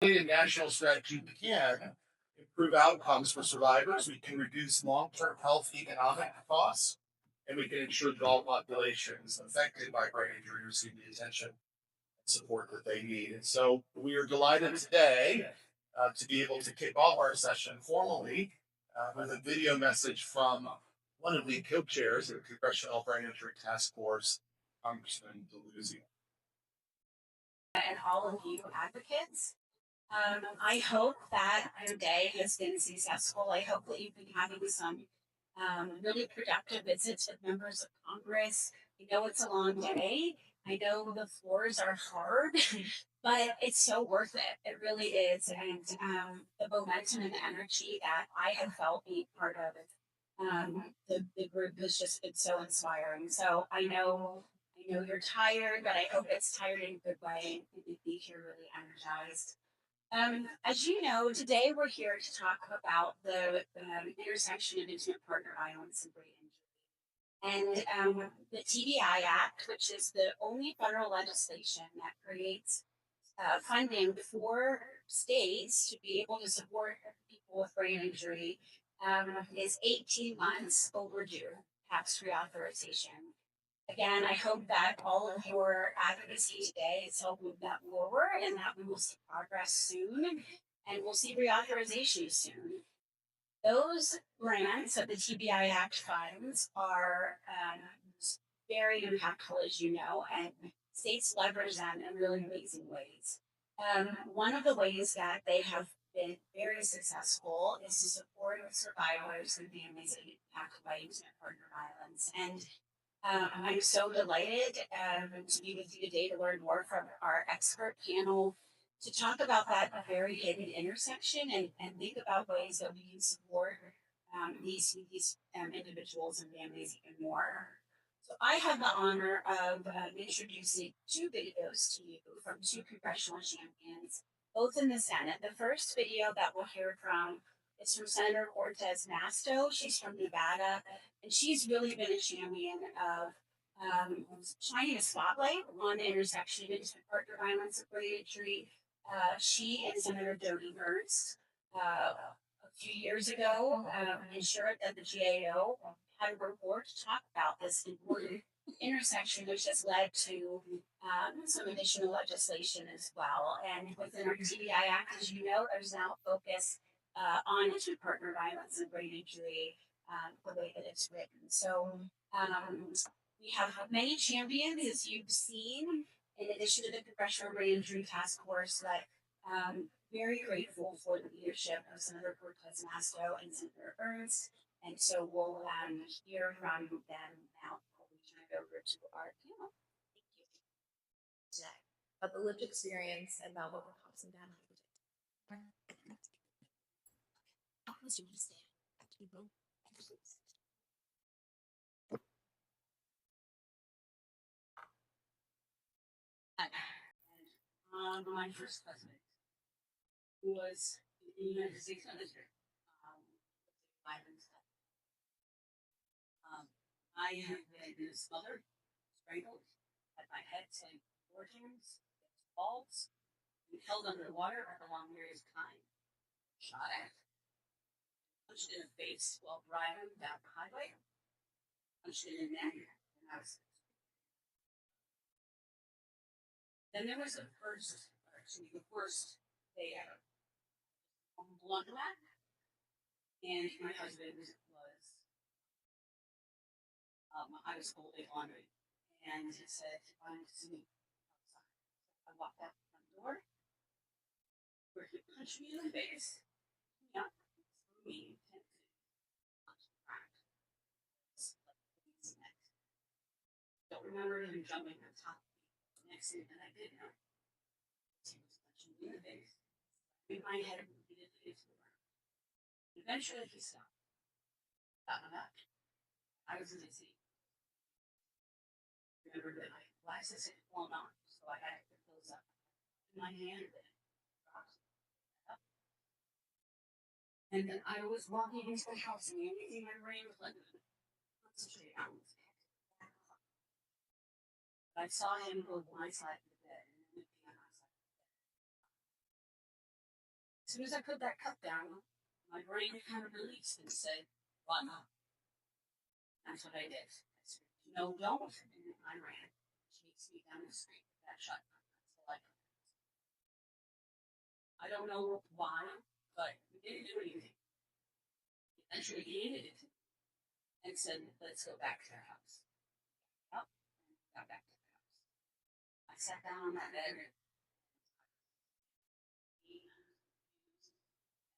A national strategy, we can improve outcomes for survivors. We can reduce long-term health economic costs, and we can ensure that all populations affected by brain injury receive the attention and support that they need. And so we are delighted today to be able to kick off our session formally with a video message from one of the co-chairs of the Congressional Brain Injury Taskforce, Congressman DeLuzio. And all of you advocates. I hope that your day has been successful. I hope that you've been having some really productive visits with members of Congress. I know it's a long day. I know the floors are hard, but it's so worth it. It really is. And the momentum and the energy that I have felt being part of it, the group has just been so inspiring. So I know you're tired, but I hope it's tired in a good way and you leave here really energized. As you know, today we're here to talk about the intersection of intimate partner violence and brain injury. And the TBI Act, which is the only federal legislation that creates funding for states to be able to support people with brain injury, is 18 months overdue past reauthorization. Again, I hope that all of your advocacy today is helping move that forward and that we will see progress soon and we'll see reauthorization soon. Those grants that the TBI Act funds are very impactful, as you know, and states leverage them in really amazing ways. One of the ways that they have been very successful is to support survivors and families impacted by intimate partner violence. And I'm so delighted to be with you today to learn more from our expert panel to talk about that very hidden intersection and think about ways that we can support these individuals and families even more. So I have the honor of introducing two videos to you from two congressional champions, both in the Senate. The first video that we'll hear from is from Senator Cortez Masto. She's from Nevada, and she's really been a champion of shining a spotlight on the intersection of intimate partner violence and brain injury. She and Senator Jody Ernst a few years ago ensured that the GAO had a report to talk about this important intersection, which has led to some additional legislation as well. And within our TBI Act, as you know, there's now a focus on intimate partner violence and brain injury, the way that it's written. So we have many champions, as you've seen, in addition to the Congressional Brain Injury Taskforce, that very grateful for the leadership of Senator Cortez Masto and Senator Ernst. And so we'll hear from them now before we turn it over to our panel. Thank you. Today, about the lived experience and about what we're passing down. How close do you want to stand? My first husband was in the United States military. I have been smothered, strangled, had my head sent organs, balls, and held under water for long periods of time, shot at, punched in the face while driving down the highway, punched in the neck, and I was. Then there was the first day ever. Laundromat, and my husband was I was holding laundry, and he said, "I want to see me outside." I walked out the front door, where he punched me in the face, yeah, threw me 10 feet onto the ground. Don't remember him jumping on top of me. Next thing that I did know, he was punching me in the face. In my head repeatedly to the ground. Eventually, he stopped. I was in the seat. Remember that my glasses had fallen off, so I had to put those up in my hand. And then I was walking into the house, and the only thing my brain was like, concentrate on was I saw him go to my side of the bed, and then looking on my side. As soon as I put that cup down, my brain kind of released and said, run. That's what I did. I said, no, don't. And I ran. She chased me down the street with that shotgun. That's all I did. I don't know why, but we didn't do anything. Eventually he hated it and said, let's go back to the house. Yep. Got back to the house. I sat down on that bed and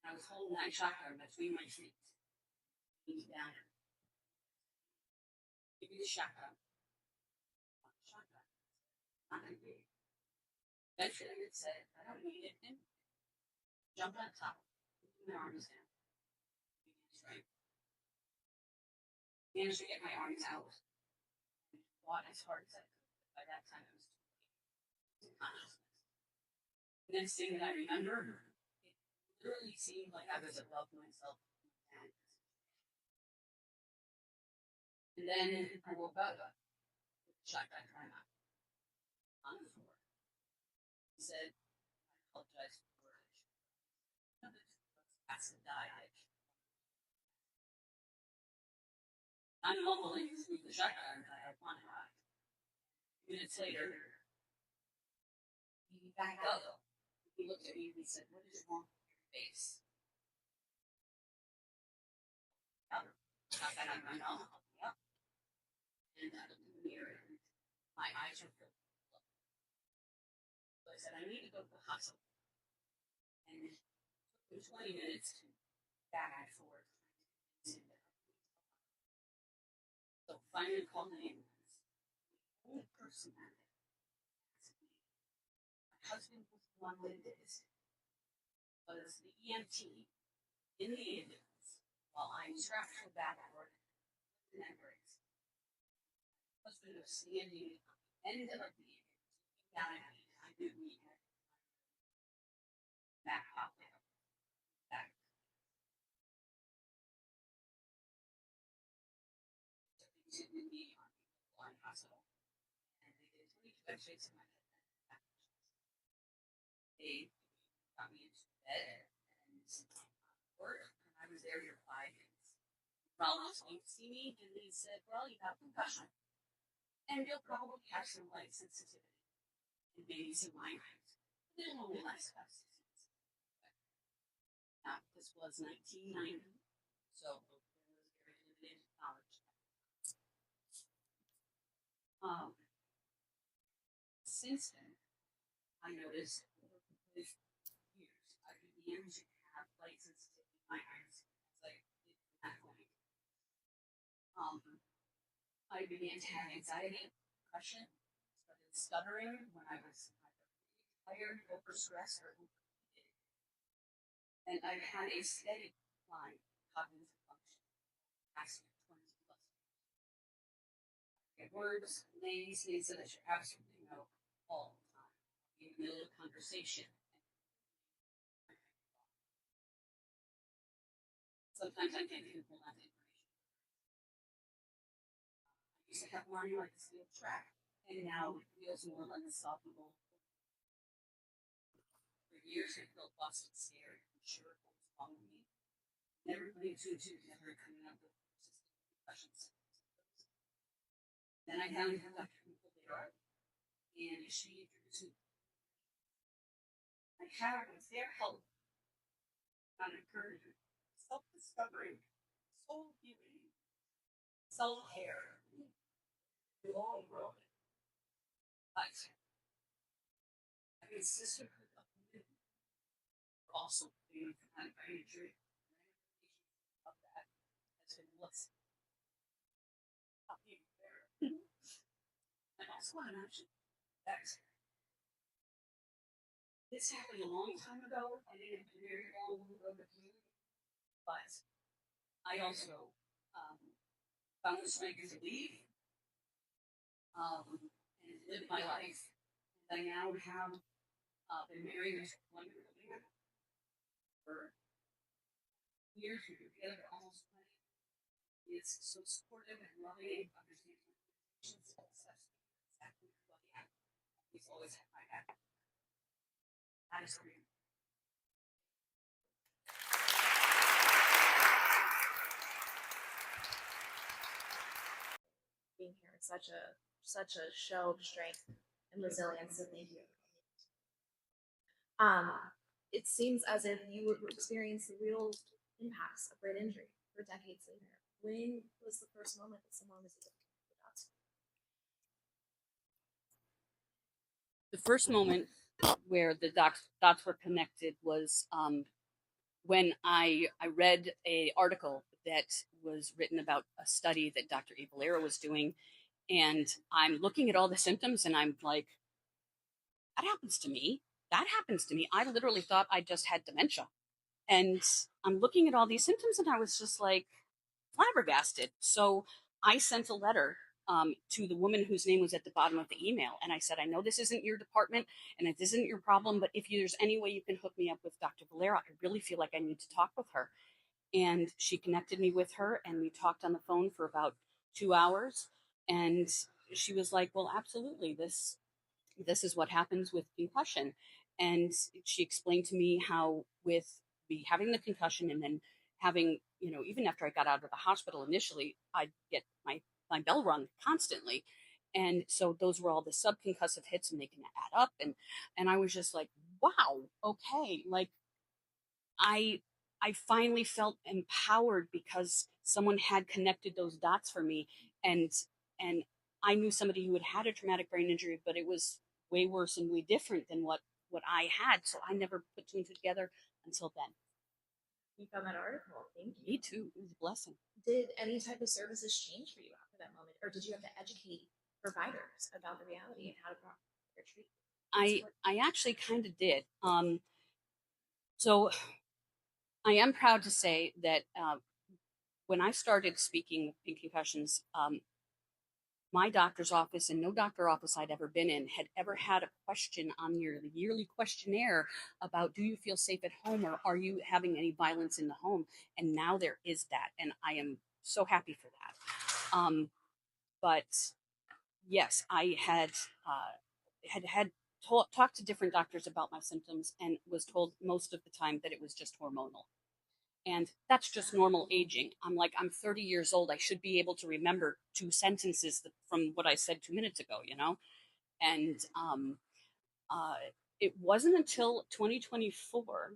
I was holding that shotgun between my feet. He's down. Give me the shotgun. Shotgun. Not gonna be. Eventually it said, I don't need it. And jump on top. Put my arms down. Right. Managed to get my arms out. Fought as hard as I could. By that time it was too late. Consciousness. The next thing that I remember, it literally seemed like I was above myself. And then I woke up with the shotgun right on the floor. He said, I apologize for the word. Acid died. I'm normally with the shotgun that I wanted. Minutes later, he backed up. He looked at me and he said, what is wrong with your face? Shotgun on my mouth. Yep. And I looked in the mirror. My eyes were filled with blood. So I said, I need to go to the hospital. And it took me 20 minutes to back and forth. So finally called the ambulance. The only person that asked me, my husband was the one that did this, was the EMT in the ambulance while I'm strapped to the backboard and that breaks. My husband was standing at the end of the ambulance, looking down at me. I knew we had back pocket. Back. So they took me on the hospital. And they did 22 x-rays in my head. They got me into bed and work, and I was there for 5 minutes. Neurologist came to see me, and they said, well, you have concussion, and you'll probably have some light sensitivity, and maybe some migraines. But it'll only last about 6 months. Now, this was 1990, so there was very limited knowledge. Since then, I noticed over the years, I began to have light sensitivity in my eyes as I did from that point. I began to have anxiety, depression, started stuttering when I was either tired, overstressed, or overheated. And I've had a steady decline in cognitive function for the past 20 plus years. I get words, names, things that I should absolutely know all the time. In the middle of a conversation. Sometimes I can't even pull out the information. I used to have learning like a steel track, and now it feels more like a solvable. For years, I felt lost and scared, unsure what was wrong with me. Never putting two and two together, coming up with persistent questions. Then I found Dr. Nicole and she introduced me. I have, with their help, on a journey, self-discovery, soul healing, self-care, long road. But having sisterhood of women also being kind of injury of that has been what's not being fair. And also want to mention that this happened a long time ago. I didn't have a very long road of community, but I also found the strength to leave and live my life. And I now have been married to one woman for years. We've been together almost 20. He is so supportive and loving and understands my limitations and exactly who I am. He's always had my back. That is great. such a show of strength and resilience. So thank you. It seems as if you experienced the real impacts of brain injury for decades later. When was the first moment that someone was able to connect the dots? The first moment where the dots were connected was when I read a article that was written about a study that Dr. Valera was doing, and I'm looking at all the symptoms, and I'm like, that happens to me. That happens to me. I literally thought I just had dementia, and I'm looking at all these symptoms, and I was just like flabbergasted. So I sent a letter to the woman whose name was at the bottom of the email. And I said, I know this isn't your department and it isn't your problem, but if there's any way you can hook me up with Dr. Valera, I really feel like I need to talk with her. And she connected me with her, and we talked on the phone for about 2 hours. And she was like, well, absolutely, this is what happens with concussion. And she explained to me how with me having the concussion and then having, even after I got out of the hospital initially, I'd get my bell rung constantly. And so those were all the subconcussive hits, and they can add up. And I was just like, wow, okay. Like I I finally felt empowered because someone had connected those dots for me, and and I knew somebody who had had a traumatic brain injury, but it was way worse and way different than what I had. So I never put two and two together until then. You found that article. Thank you. Me too. It was a blessing. Did any type of services change for you after that moment, or did you have to educate providers about the reality and how to properly treat? I actually kind of did. So I am proud to say that when I started speaking in concussions, my doctor's office and no doctor office I'd ever been in had ever had a question on your yearly questionnaire about, do you feel safe at home, or are you having any violence in the home? And now there is that, and I am so happy for that. But yes, I had talked to different doctors about my symptoms and was told most of the time that it was just hormonal. And that's just normal aging. I'm 30 years old. I should be able to remember two sentences from what I said 2 minutes ago, And uh, it wasn't until 2024,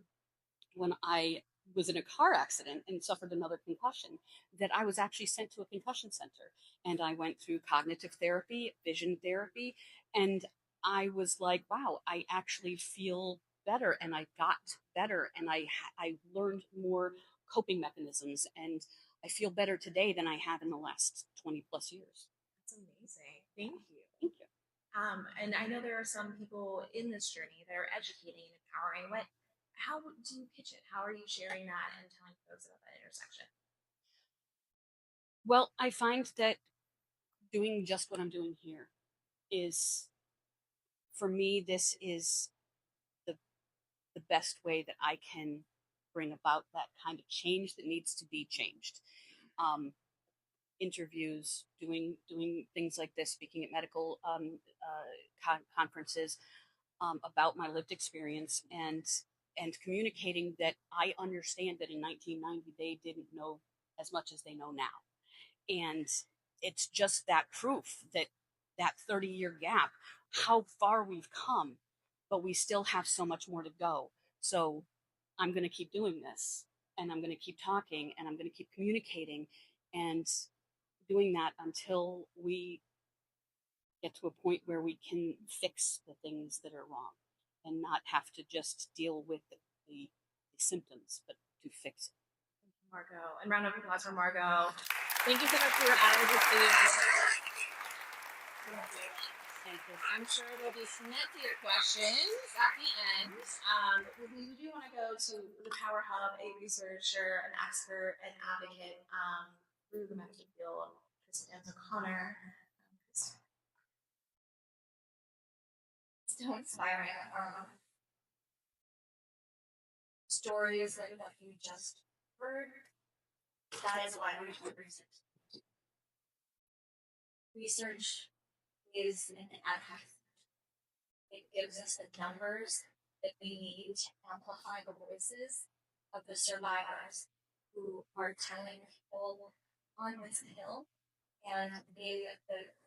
when I was in a car accident and suffered another concussion, that I was actually sent to a concussion center. And I went through cognitive therapy, vision therapy, and I was like, wow, I actually feel better, and I got better, and I learned more coping mechanisms, and I feel better today than I have in the last 20 plus years. That's amazing. Thank you. Thank you. And I know there are some people in this journey that are educating and empowering. How do you pitch it? How are you sharing that and telling folks about that intersection? Well, I find that doing just what I'm doing here is, for me, this is the the best way that I can bring about that kind of change that needs to be changed. Um, Interviews, doing things like this, speaking at medical conferences about my lived experience, and communicating that I understand that in 1990 they didn't know as much as they know now. And it's just that proof that 30-year gap, how far we've come, but we still have so much more to go. So I'm going to keep doing this, and I'm going to keep talking, and I'm going to keep communicating, and doing that until we get to a point where we can fix the things that are wrong and not have to just deal with the symptoms, but to fix it. Thank you, Margot. And round of applause for Margot. Thank you so much for your advocacy. Thank you. I'm sure there'll be some nastier questions at the end. We do want to go to the Power Hub, a researcher, an expert, an advocate through the medical field, Kristen O'Connor. Still inspiring. Stories like what you just heard. That is why we do research. Research is an advocacy. It gives us the numbers that we need to amplify the voices of the survivors who are telling people on this hill And the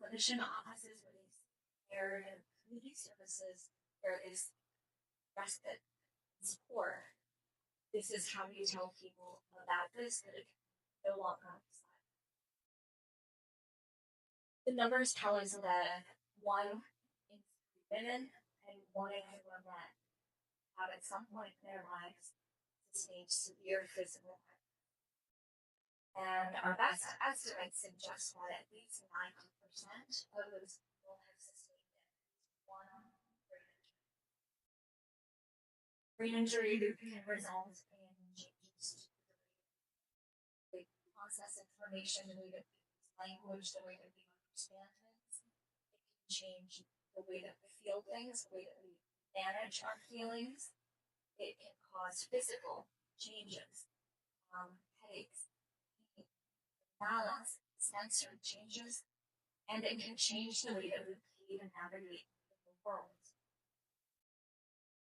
clinician offices where there are community services, there is respite and support. This is how you tell people about this that it can no longer decide. The numbers tell us that 1 in 3 women and 1 in 4 men have at some point in their lives sustained severe physical harm. And our best estimates suggest that at least 90% of those people have sustained at least one brain injury. Brain injury can result in changes to the way we process information, the way that we use language, the way that we understand things. It can change the way that we feel things, the way that we manage our feelings. It can cause physical changes, headaches, balance, sensory changes, and it can change the way that we behave and navigate the world.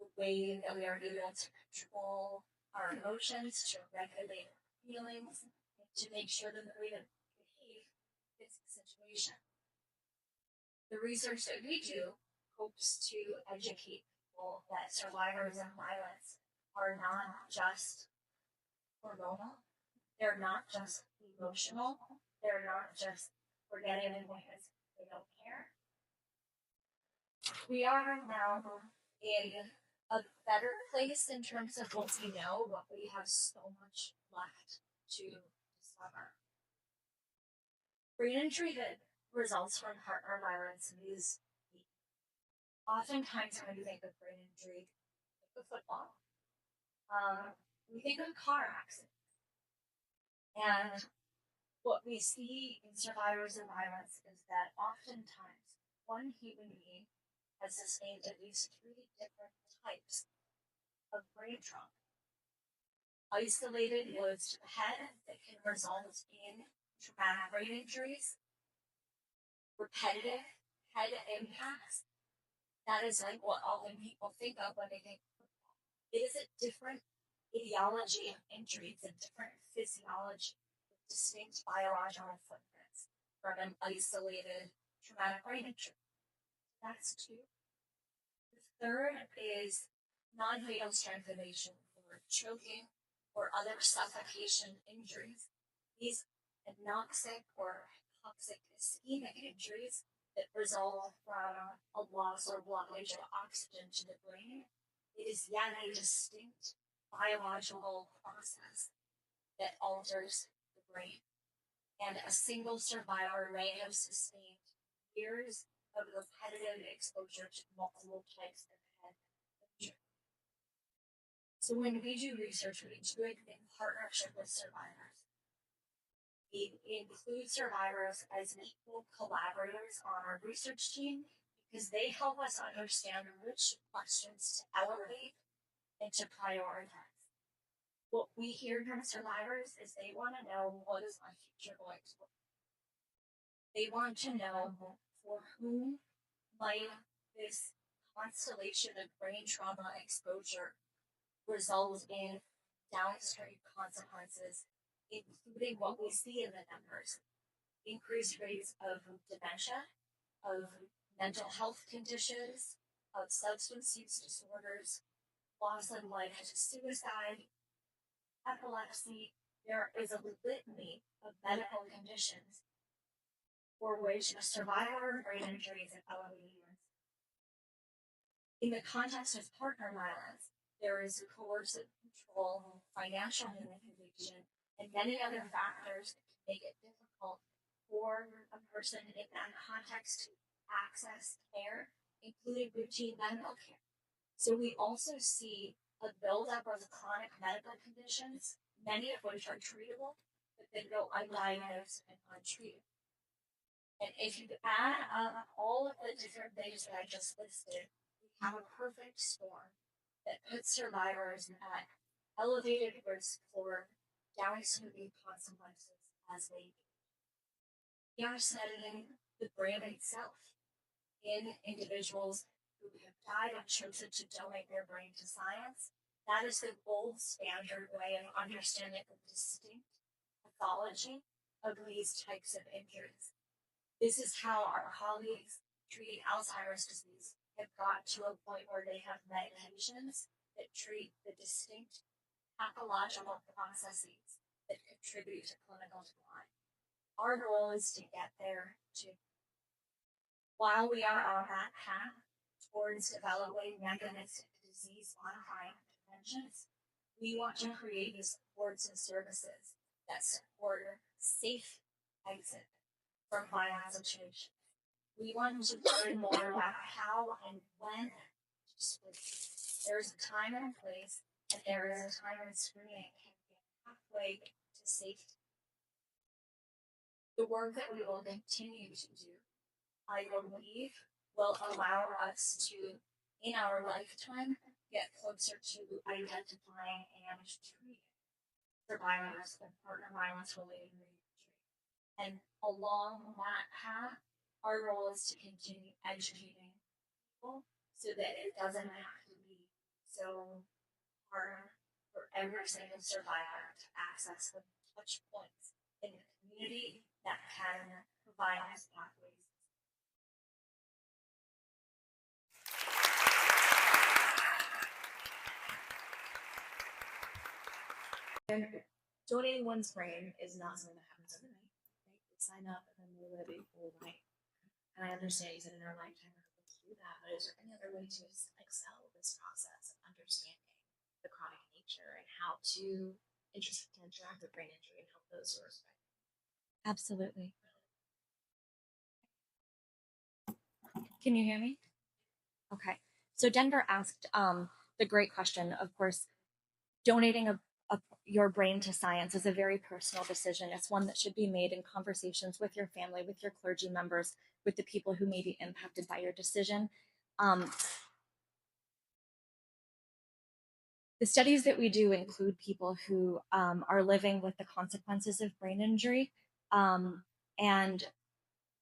The way that we are able to control our emotions, to regulate our feelings, and to make sure that the way that we behave fits the situation. The research that we do hopes to educate people that survivors of violence are not just hormonal, they're not just emotional, they're not just forgetting because they don't care. We are now in a better place in terms of what we know, but we have so much left to discover. Brain injury that results from partner violence is oftentimes when we think of brain injury, we think of football. We think of car accidents. And what we see in survivors of violence is that oftentimes one human being has sustained at least 3 different types of brain trauma. Isolated wounds to the head that can result in traumatic brain injuries, repetitive head impacts. That is like what often people think of when they think football. It is a different etiology of injury, it's a different physiology with distinct biological footprints from an isolated traumatic brain injury. That's 2. The third is non-fatal strangulation or choking or other suffocation injuries. These anoxic or hypoxic ischemic injuries that result from a loss or blockage of oxygen to the brain. It is yet a distinct biological process that alters the brain. And a single survivor may have sustained years of repetitive exposure to multiple types of head injury. So when we do research, we do it in partnership with survivors. We include survivors as equal collaborators on our research team because they help us understand which questions to elevate and to prioritize. What we hear from survivors is they want to know, what is my future going to look like? They want to know for whom might this constellation of brain trauma exposure result in downstream consequences, including what we see in the numbers: increased rates of dementia, of mental health conditions, of substance use disorders, loss of life to suicide, epilepsy. There is a litany of medical conditions for which a survivor of brain injury is an elevated risk. In the context of partner violence, there is coercive control, financial manipulation, and many other factors that can make it difficult for a person in that context to access care, including routine medical care. So we also see a buildup of chronic medical conditions, many of which are treatable, but then go undiagnosed and untreated. And if you add up all of the different things that I just listed, we have a perfect storm that puts survivors at elevated risk for downstream consequences as they age. We are studying the brain itself in individuals who have died and chosen to donate their brain to science. That is the gold standard way of understanding the distinct pathology of these types of injuries. This is how our colleagues treating Alzheimer's disease have got to a point where they have medications that treat the distinct pathological processes that contribute to clinical decline. Our goal is to get there too. While we are on that path towards developing mechanistic disease modifying interventions, we want to create the supports and services that support safe exit from violent situations. We want to learn more about how and when to switch. There's a time and a place, and there is a time and screening can be a pathway to safety. The work that we will continue to do, I believe, will allow us to, in our lifetime, get closer to identifying and treating survivors of partner violence related brain injury. And along that path, our goal is to continue educating people so that it doesn't have to be so hard for every single survivor to access the touch points in the community that can provide us pathways. Donating one's brain is not something that happens overnight. Right? We sign up and then we live a full life. And I understand you said in our lifetime we're able to do that, but is there any other way to excel this process of understanding the chronic nature and how to interact with brain injury and help those who are affected? Absolutely. Can you hear me? Okay. So Denver asked the great question. Of course, donating your brain to science is a very personal decision. It's one that should be made in conversations with your family, with your clergy members, with the people who may be impacted by your decision. The studies that we do include people who are living with the consequences of brain injury. And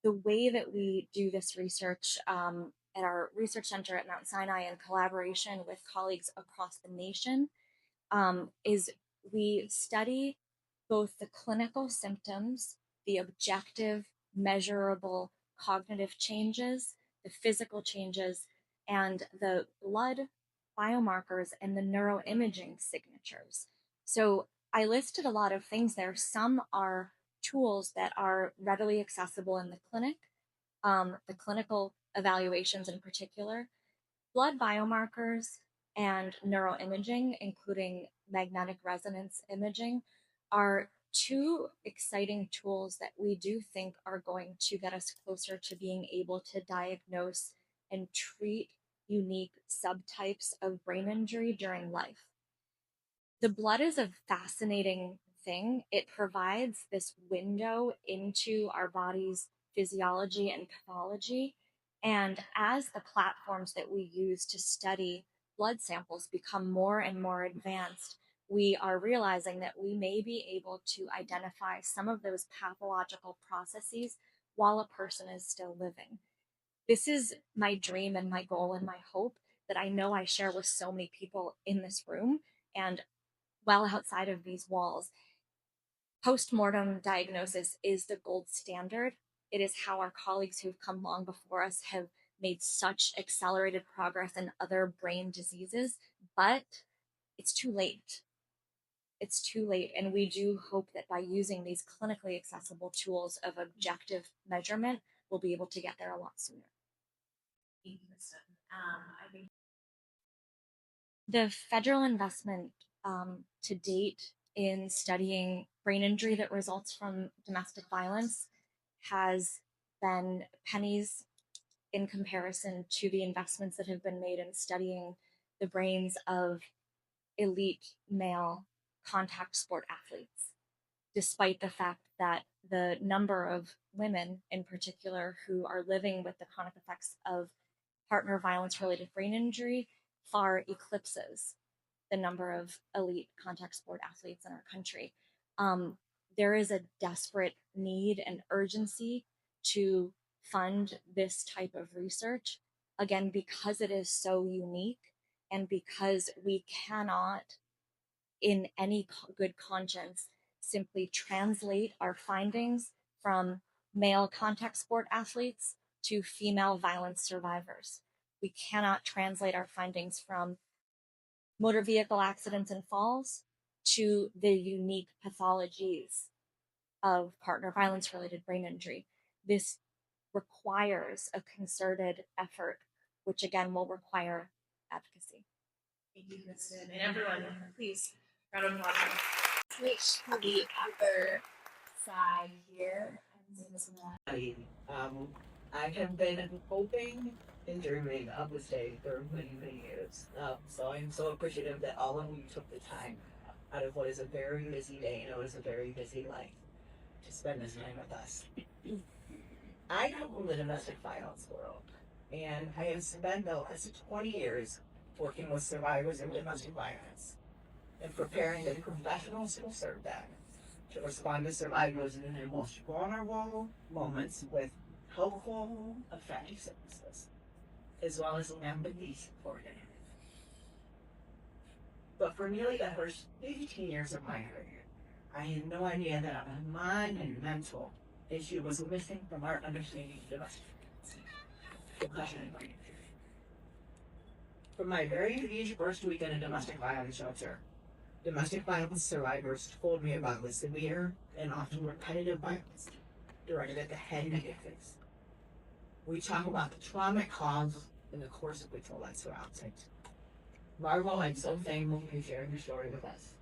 the way that we do this research at our research center at Mount Sinai in collaboration with colleagues across the nation is we study both the clinical symptoms, the objective, measurable cognitive changes, the physical changes, and the blood biomarkers and the neuroimaging signatures. So I listed a lot of things there. Some are tools that are readily accessible in the clinic, the clinical evaluations in particular. Blood biomarkers and neuroimaging, including magnetic resonance imaging, are two exciting tools that we do think are going to get us closer to being able to diagnose and treat unique subtypes of brain injury during life. The blood is a fascinating thing. It provides this window into our body's physiology and pathology. And as the platforms that we use to study blood samples become more and more advanced, we are realizing that we may be able to identify some of those pathological processes while a person is still living. This is my dream and my goal and my hope that I know I share with so many people in this room and well outside of these walls. Post-mortem diagnosis is the gold standard. It is how our colleagues who've come long before us have made such accelerated progress in other brain diseases, but it's too late. It's too late. And we do hope that by using these clinically accessible tools of objective measurement, we'll be able to get there a lot sooner. I think the federal investment to date in studying brain injury that results from domestic violence has been pennies in comparison to the investments that have been made in studying the brains of elite male contact sport athletes, despite the fact that the number of women in particular who are living with the chronic effects of partner violence related brain injury far eclipses the number of elite contact sport athletes in our country. There is a desperate need and urgency to fund this type of research, again, because it is so unique and because we cannot, in any good conscience, simply translate our findings from male contact sport athletes to female violence survivors. We cannot translate our findings from motor vehicle accidents and falls to the unique pathologies of partner violence related brain injury. This requires a concerted effort, which again will require advocacy. Thank you, Kristen. And everyone, please, round of applause. Switch to the other side here. Um, I have been hoping and dreaming of this day for many, many years. So I'm so appreciative that all of you took the time out of what is a very busy day and what is a very busy life to spend this time with us. I come from the domestic violence world, and I have spent the last 20 years working with survivors of domestic violence and preparing the professionals who serve them to respond to survivors in their most vulnerable moments with helpful, effective services, as well as empathy supported. But for nearly the first 15 years of my career, I had no idea that a monumental issue was missing from our understanding of domestic violence, depression, and brain injury. From my very first week in a domestic violence shelter, domestic violence survivors told me about the severe and often repetitive violence directed at the head and face. We talk about the trauma it caused and the course of control that surrounds it. Marvel, I'm so thankful for sharing your story with us.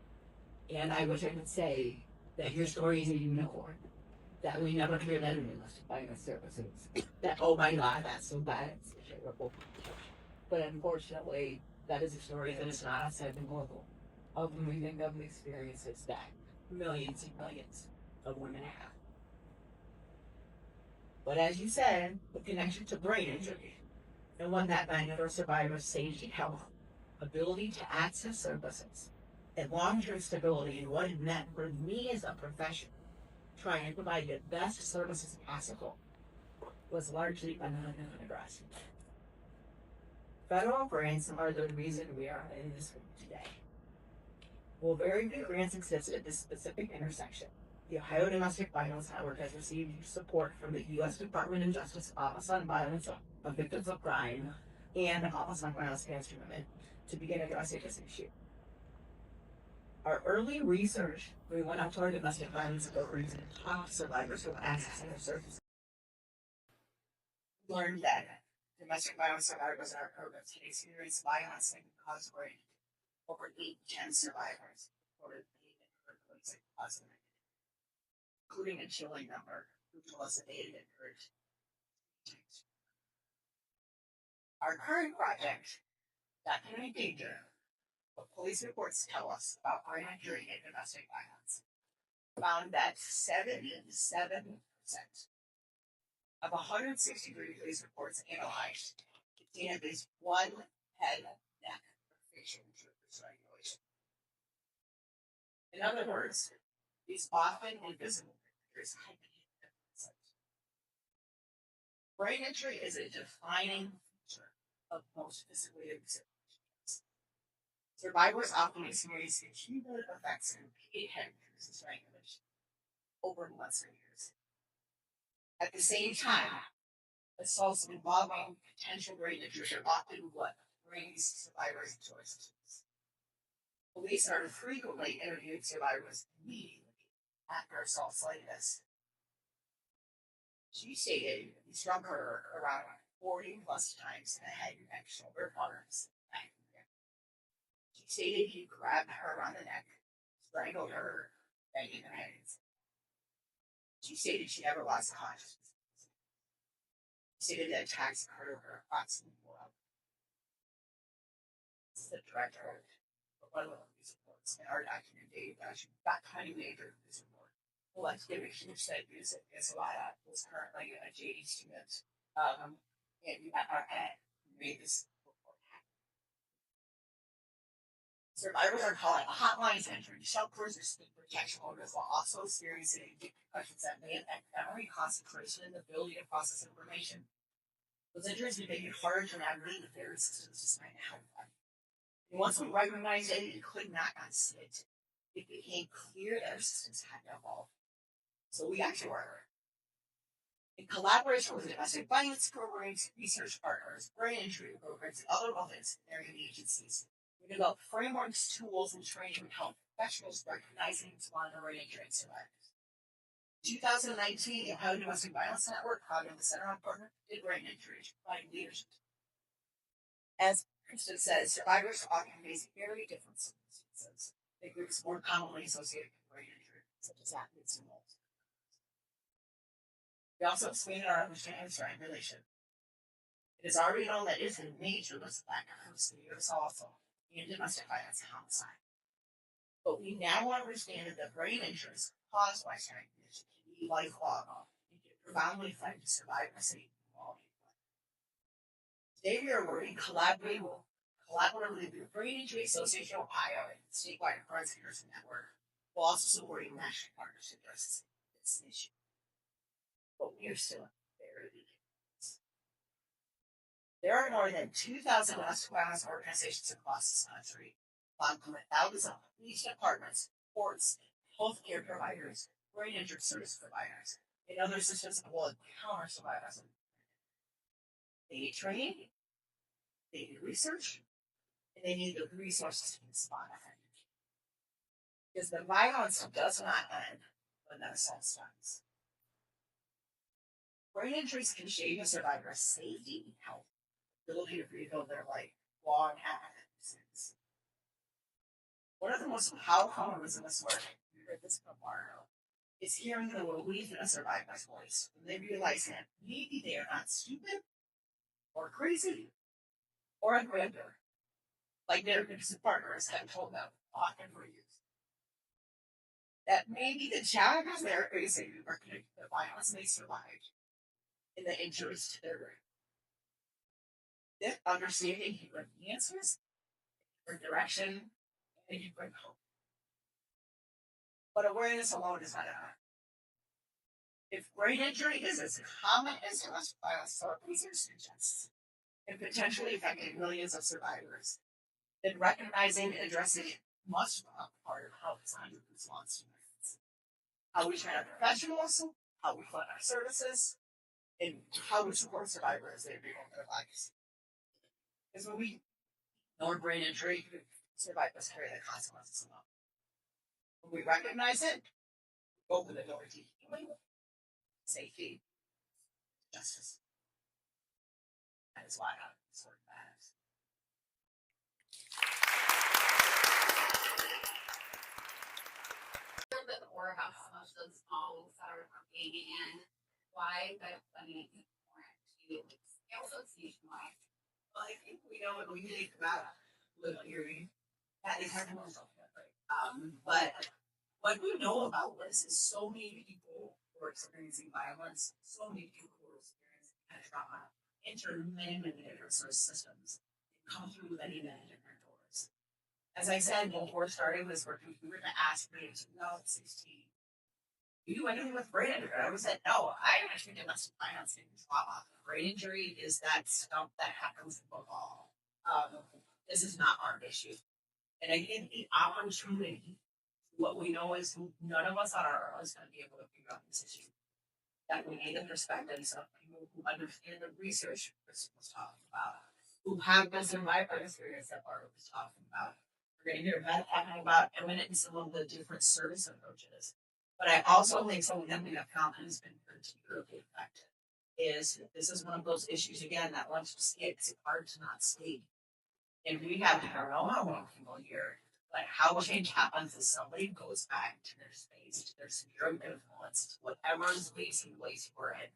And I wish I could say that your story is a unicorn, that we never hear that in domestic violence services. That, oh my God, that's so bad, it's so terrible. But unfortunately, that is a story that is not outside the normal of when we think of the experiences that millions and millions of women have. But as you said, the connection to brain injury and what that meant for survivors' safety, health, ability to access services, and long-term stability and what it meant for me as a professional, trying to provide the best services possible, was largely unaddressed. Federal grants are the reason we are in this room today. While very few grants exist at this specific intersection, the Ohio Domestic Violence Network has received support from the U.S. Department of Justice Office on Violence of Victims of Crime and Office on Violence Against Women to begin addressing this issue. Our early research, we went out to our domestic violence authorities and talked to survivors who have access to their services. We learned that domestic violence survivors in our programs had experienced violence that could cause brain. Over 8 to 10 survivors reported being hurt that caused them, including a chilling number who told us that they had been hurt. Our current project, Documenting Danger, what police reports tell us about brain injury and domestic violence, found that 77% of 163 police reports analyzed contained at least one head, neck, or facial injury strangulation. In other words, these often invisible injuries hide behind the brain injury is a defining feature of most physically abusive relationships. Survivors often experience the cumulative effects of repeated head injuries and strangulation over months or years. At the same time, assaults involving potential brain injuries are often what brings survivors into choices. Police are frequently interviewing survivors immediately after assaults like this. She stated he struck her around 40 plus times in the head, neck, shoulder, arms, back, and neck. She stated he grabbed her around the neck, strangled her, banging her hands. She stated she never lost consciousness. She stated that attacks occurred over approximately 4 hours. This is the director of one of the police reports in our documentation major police report. Well, let's give a huge set of music. It's a lot of was currently a JD student. And you made this report happen. Survivors are calling hotlines, entering shelters, or sleep protection orders while also experiencing concussions that may affect memory, concentration, and the ability to process information. Those injuries may make it harder to navigate the various systems designed to help them. And once we recognized it, we could not unsee it. It became clear that our systems had to evolve. So we got to work. In collaboration with domestic violence programs, research partners, brain injury programs, and other multidisciplinary agencies, we develop frameworks, tools, and training to help professionals recognize and respond to brain injury survivors. In 2019, the Ohio Domestic Violence Network, founded the Center on Partner, did brain injury to provide leadership. As Kristen says, survivors often face very different circumstances. The groups more commonly associated with brain injury, such as athletes and wolves. We also expanded our understanding of strangulation. It is already known that it is a major risk factor for severe assault and domestic violence and homicide. But we now understand that the brain injuries caused by strangulation can be lifelong and can profoundly affect the survivor's safety and quality of life. Today we are working collaboratively with the Brain Injury Association of Ohio and the statewide forensic nursing network, while also supporting national partners to address this issue. But we are still at the very beginning. There are more than 2,000 domestic violence organizations across this country, along with thousands of police departments, courts, healthcare providers, brain injury service providers, and other systems that will encounter survivors. They need training, they need research, and they need the resources to respond effectively. Because the violence does not end when the assault starts. Brain injuries can shape a survivor's safety and health, ability to rebuild their life long after this. One of the most powerful moments in this work, we heard this from Mario, is hearing the relief in a survivor's voice when they realize that maybe they are not stupid or crazy or unrandom, like their partners have told them often for years. That maybe the challenges they're facing are connected to the violence they survived and the injuries to their brain. This understanding can bring answers, bring direction, and can bring hope. But awareness alone is not enough. If brain injury is as common as domestic violence research suggests, and potentially affecting millions of survivors, then recognizing and addressing it must be part of how it's under response to violence. How we train our professionals, how we fund our services, and how we support survivors as they rebuild their lives. Because when we ignore brain injury, survivors carry the consequences alone. When we recognize it, we open the door to healing, safety, justice. That is why this work matters. A little bit more about some of those models that are working and why the funding is important to scale those nationwide. Well, I think we know what we think about living hearing. That is hard to but what we know about this is so many people who are experiencing violence, so many people who are experiencing trauma, enter many, many different sort of systems, and come through many, many different doors. As I said before starting this work, we were to ask me in 2016, do you do anything with brain injury? I said, no, I actually did domestic violence and trauma. Brain injury is that stuff that happens in football. This is not our issue. And I think the opportunity, what we know is none of us on our own is going to be able to figure out this issue. That we need the perspectives of people who understand the research Chris was talking about, who have the survivor experience that Barbara was talking about. We're going to hear Matt talking about eminent and some of the different service approaches. But I also think something that we have found has been particularly effective is this is one of those issues again that once you see it, it's hard to not see. And we have our own people here, but how change happens is somebody goes back to their space, to their sphere of influence, to whatever space and place we're in.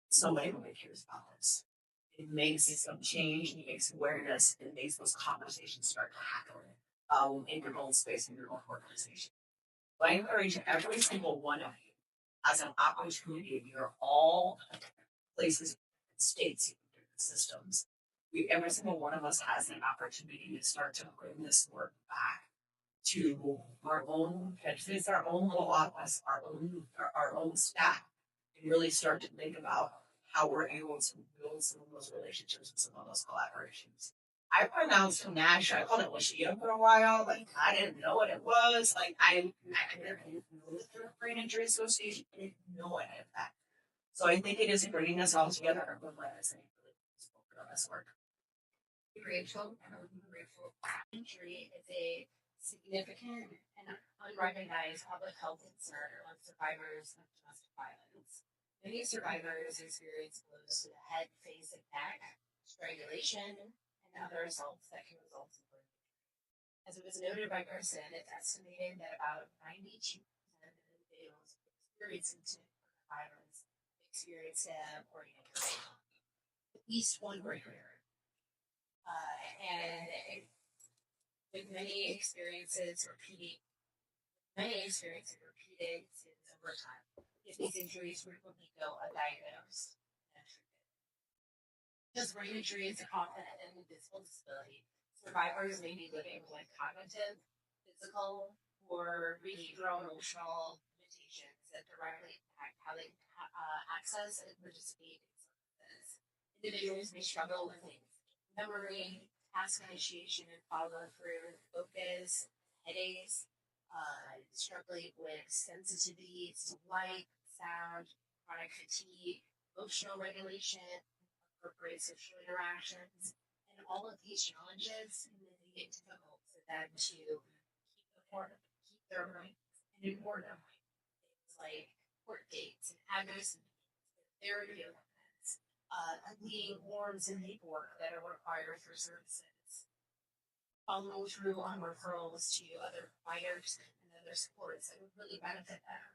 Somebody really cares about this. It makes some change, it makes awareness, and makes those conversations start to happen in your own space, in your own organization. So I encourage every single one of you as an opportunity, you're all places, states, systems. Every single one of us has an opportunity to start to bring this work back to our own headspace, our own little office, our own staff, and really start to think about how we're able to build some of those relationships and some of those collaborations. I pronounced Nash, I called it Washia for a while, like I didn't know what it was. Like I never know the Brain Injury Association, I didn't know any of that. So I think it is bringing us all together. As this work. Grateful. Injury is a significant and unrecognized public health concern among survivors of domestic violence. Many survivors experience blows to the head, face, and neck, strangulation, and other assaults that can result in burn. As it was noted by Gerson, it's estimated that about 92% of individuals experiencing violence experience brain injury, at least one brain injury. And with many experiences repeated since over time, yet these injuries frequently go undiagnosed and untreated. Because brain injury is often an invisible disability, survivors may be living with cognitive, physical, or behavioral emotional limitations that directly impact how they access and participate in services. Individuals may struggle with things memory, task initiation and follow through, focus, headaches, struggling with sensitivity to light, sound, chronic fatigue, emotional regulation, appropriate social interactions, and all of these challenges make it difficult for them to keep their minds and important things like court dates and addresses, therapy appointments, completing forms and paperwork that are required for services, following through on referrals to other providers and other supports that would really benefit them,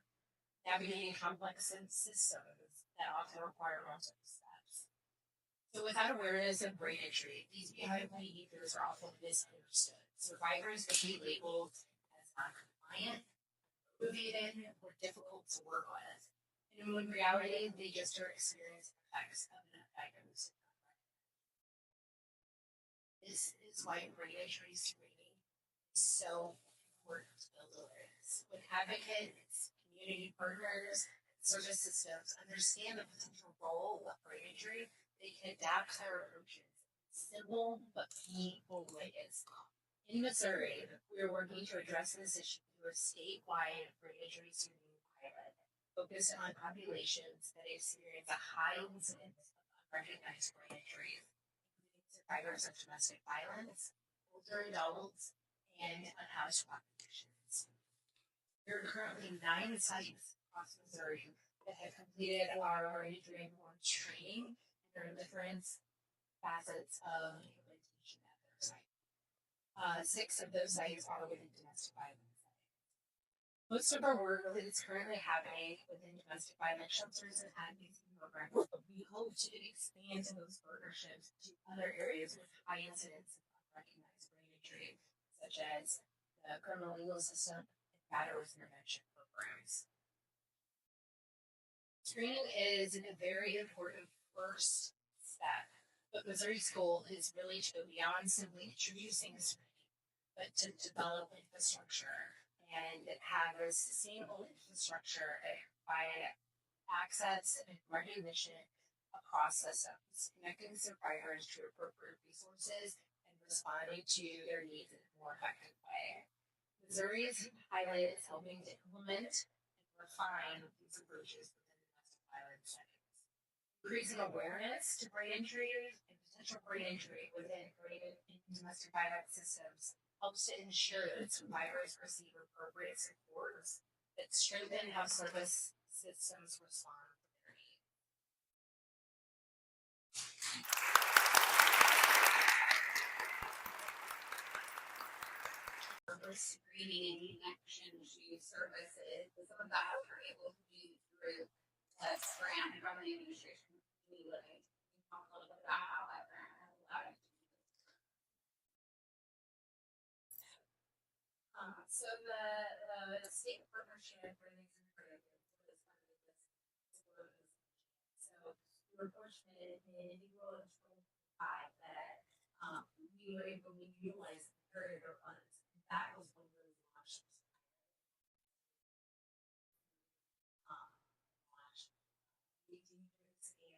navigating complex systems that often require multiple steps. So without awareness of brain injury, these behaviors are often misunderstood. Survivors may be labeled as non-compliant, motivated, or difficult to work with. And in reality, they just are experiencing effects of an undiagnosed. This is why brain injury screening is so important to build awareness. When advocates, community partners, and service systems understand the potential role of brain injury, they can adapt their approaches in simple but meaningful ways. In Missouri, we are working to address this issue through a statewide brain injury screening pilot focused on populations that experience a high incidence of unrecognized brain injuries, including survivors of domestic violence, older adults, and unhoused populations. There are currently 9 sites across Missouri that have completed our brain injury informed training and are in different facets of implementation at their site. 6 of those sites are within domestic violence. Most of our work is currently happening within domestic violence shelters and advocacy programs, but we hope to expand those partnerships to other areas with high incidence of unrecognized brain injury, such as the criminal legal system and batterers intervention programs. Screening is a very important first step, but Missouri's goal is really to go beyond simply introducing screening, but to develop infrastructure and have a sustainable infrastructure by access and recognition across systems, connecting survivors to appropriate resources and responding to their needs in a more effective way. Missouri's pilot is helping to implement and refine these approaches within domestic violence settings. Increasing awareness to brain injury and potential brain injury within domestic violence systems helps to ensure that survivors receive appropriate supports that strengthen how service systems respond to their needs. Screening connection to services is something that we're able to do through a grant from the administration. We talk a little bit about how that grant has allowed us to do this. So the state partnership for these initiatives was funded this. So we were fortunate in April of 2025 that we were able to utilize the courier funds. And that was when we launched. We continue to expand.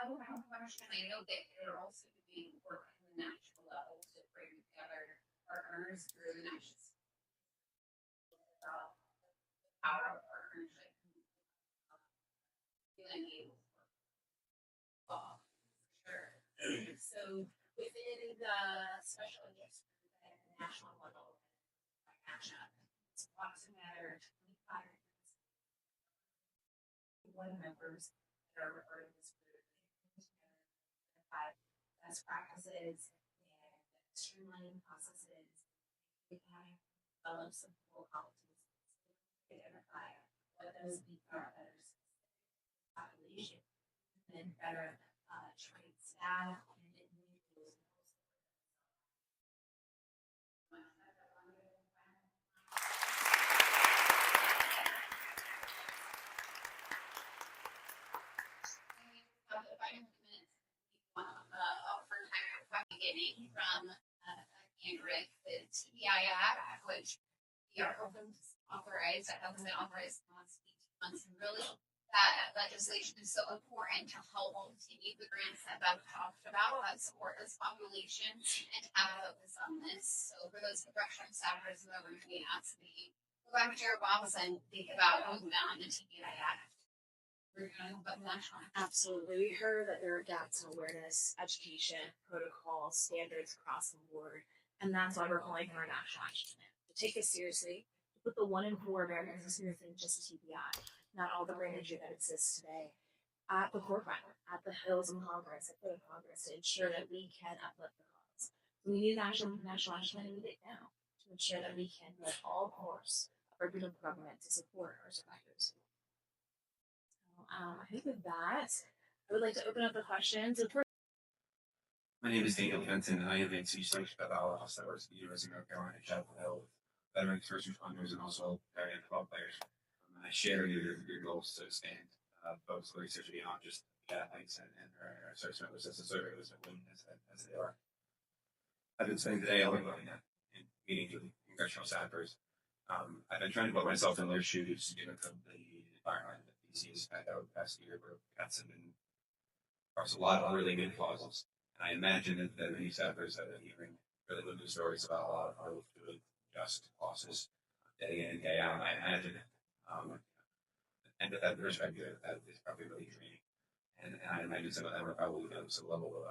One question I know that they're also doing work on the national level to bring together our partners through nations. Power of partnership. Sure. So within the special interest group at the national level, it's approximately 25 members that are referred to this group identify best practices and streamlining processes. We can develop some full policies, identify what those are better population, and then better train staff and individuals. Beginning from Andrew with TBII, which we are hoping to authorize. That hasn't been authorized in the last 18 months, and really that legislation is so important to help continue the grants that Bev talked about that support this population and to have a focus on this. So for those congressional staffers in the room, we ask the go back to your boss and think about going down the TBII. Absolutely. We heard that there are gaps in awareness, education, protocol, standards across the board, and that's why we're calling for a national action plan. To take this seriously, to put the 1 in 4 Americans experiencing just TBI, not all the brain injury that exists today, at the forefront, at the hills of Congress, at the Congress, to ensure that we can uplift the cause. So we need an national action plan, and we need it now to ensure that we can let all course of our freedom government to support our survivors. I think with that, I would like to open up the questions. My name is Daniel Fenton. I am a research pathologist that works at the University of North Carolina Chapel Hill with veterans, first responders, and also variant football players. I share your goals to expand folks' research beyond just the athletes and our service members as the surveyors and women as they are. I've been spending today all looking at in meetings with congressional staffers. I've been trying to put myself in their shoes, given the environment that DC has had over the past year, where we've got some across a lot of really good causes. And I imagine that many staffers have been hearing really good news stories about a lot of really good, just causes day in and day out. I imagine, and that perspective, that is probably really draining. And I imagine some of them are probably to some level of